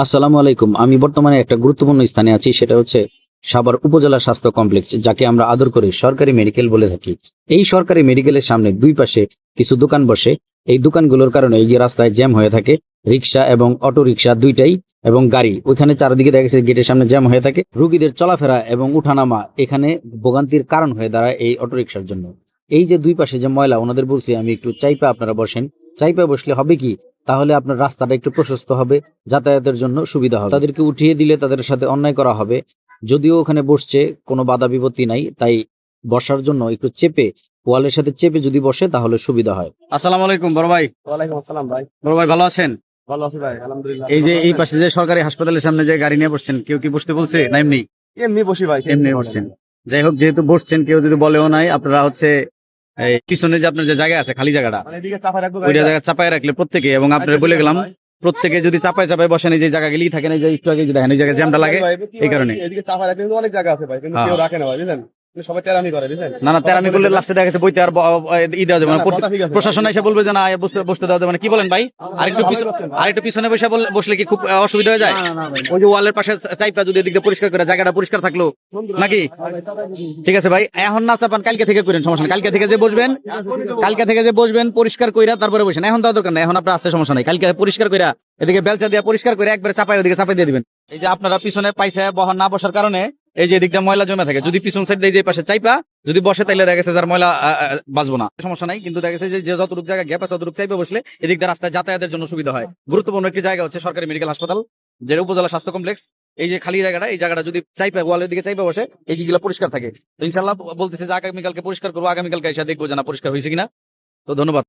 আসসালামু আলাইকুম। আমি বর্তমানে একটা গুরুত্বপূর্ণ স্থানে আছি, সেটা হচ্ছে সাভার উপজেলা স্বাস্থ্য কমপ্লেক্স, যাকে আমরা আদর করে সরকারি মেডিকেল বলে থাকি। এই সরকারি মেডিকেলের সামনে দুই পাশে কিছু দোকান বসে। এই দোকানগুলোর কারণে এই যে রাস্তায় জ্যাম হয়ে থাকে, রিক্সা এবং অটো রিক্সা দুইটাই, এবং গাড়ি ওইখানে চারিদিকে দেখা গেছে গেটের সামনে জ্যাম হয়ে থাকে। রুগীদের চলাফেরা এবং উঠানামা এখানে ভোগান্তির কারণ হয়ে দাঁড়ায় এই অটো রিক্সার জন্য। এই যে দুই পাশে যে ময়লা, ওনাদের বলছি আমি একটু চাইপা আপনারা বসেন। চাইপা বসলে হবে কি, তাহলে আপনার রাস্তাটা একটু প্রশস্ত হবে, যাতায়াতের জন্য সুবিধা হবে। তাদেরকে উঠিয়ে দিলে তাদের সাথে অন্যায় করা হবে। যদিও ওখানে বসছে, কোনো বাধা বিপত্তি নাই, তাই বসার জন্য একটু চেপে, ওয়ালের সাথে চেপে যদি বসে তাহলে সুবিধা হয়। আসসালামু আলাইকুম বড় ভাই। ওয়ালাইকুম আসসালাম ভাই। বড় ভাই, ভালো আছেন? ভালো আছি ভাই, আলহামদুলিল্লাহ। এই যে এই পাশে যে সরকারি হাসপাতালের সামনে যে গাড়ি নিয়ে বসছেন, কেউ কি বসতে বলছে না এমনি? এমনি বসি ভাই, এমনি বসছেন। যাই হোক, যেহেতু বসছেন, কেউ যদি বলেও নাই, আপনারা হচ্ছে এই পিছনে যে আপনার যে জায়গা আছে, খালি জায়গাটা, মানে এদিকে চাপা রাখবো ওইটা জায়গা চাপায় রাখলে প্রত্যেকে, এবং আপনার বলে গেলাম প্রত্যেকে যদি চাপায় চাপায় বসেন, এই যে জায়গা গেলেই থাকেন, এই যে একটু আগে যে দেখেন এই জায়গায় জ্যামটা লাগে, এই কারণে। এদিকে চাপা রাখলে কিন্তু অনেক জায়গা আছে ভাই, কিন্তু কেউ রাখে না ভাই, বুঝলেন? কিন্তু সবাই তেরামি করে, বুঝলেন? না না, তেরামি করলে লাস্টে দেখা গেছে বইতে আর ই দেওয়া যাবে না। কথা ঠিক আছে। প্রশাসন এসে বলবে যে না, বসতে দেওয়া যাবে না। কি বলেন ভাই? আরেকটু পিছনে বসে বসলে কি খুব অসুবিধা হয়ে যায়? ওই যে ওয়ালের পাশে চাইপা যদি এদিকে পরিষ্কার করে জায়গাটা পরিষ্কার থাকলো নাকি? ঠিক আছে ভাই, এখন না চাপান, কালকে থেকে করেন, সমস্যা নেই। কালকে থেকে যে বসবেন পরিষ্কার কইরা তারপরে বসেন। এখন দেওয়া দরকার নাই, এখন আপনার আছে, সমস্যা নাই। কালকে পরিষ্কার কইরা এদিকে বেলচা দিয়ে পরিষ্কার করে একবারে চাপায় ওদিকে চাপাই দিয়ে দিবেন। এই যে আপনারা পিছনে পাইছে বহন না বসার কারণে এই যে এদিকটা ময়লা জমে থাকে। যদি পিছন সাইড দিয়ে যে পাশে চাইপা যদি বসে, তাইলে দেখা গেছে যার ময়লা বাঁচবো না, সমস্যা নাই। কিন্তু দেখা গেছে যে যতটুকু জায়গা গ্যাপ আছে ততটুকু চাইপা বসলে এদিক দিয়ে রাস্তায় যাতায়াতের জন্য সুবিধা হয়। গুরুত্বপূর্ণ একটি জায়গা হচ্ছে সরকারি মেডিকেল হাসপাতাল, যেটা উপজেলা স্বাস্থ্য কমপ্লেক্স। এই যে খালি জায়গাটা, এই জায়গাটা যদি চাইপা ওয়ালের দিকে চাইপা বসে, এই যেগুলো পরিষ্কার থাকে, তো ইনশাল্লাহ বলতেছে যে আগামীকালকে পরিষ্কার করবো। আগামীকালকে এসে দেখবো যে না পরিষ্কার হয়েছে কিনা। তো ধন্যবাদ।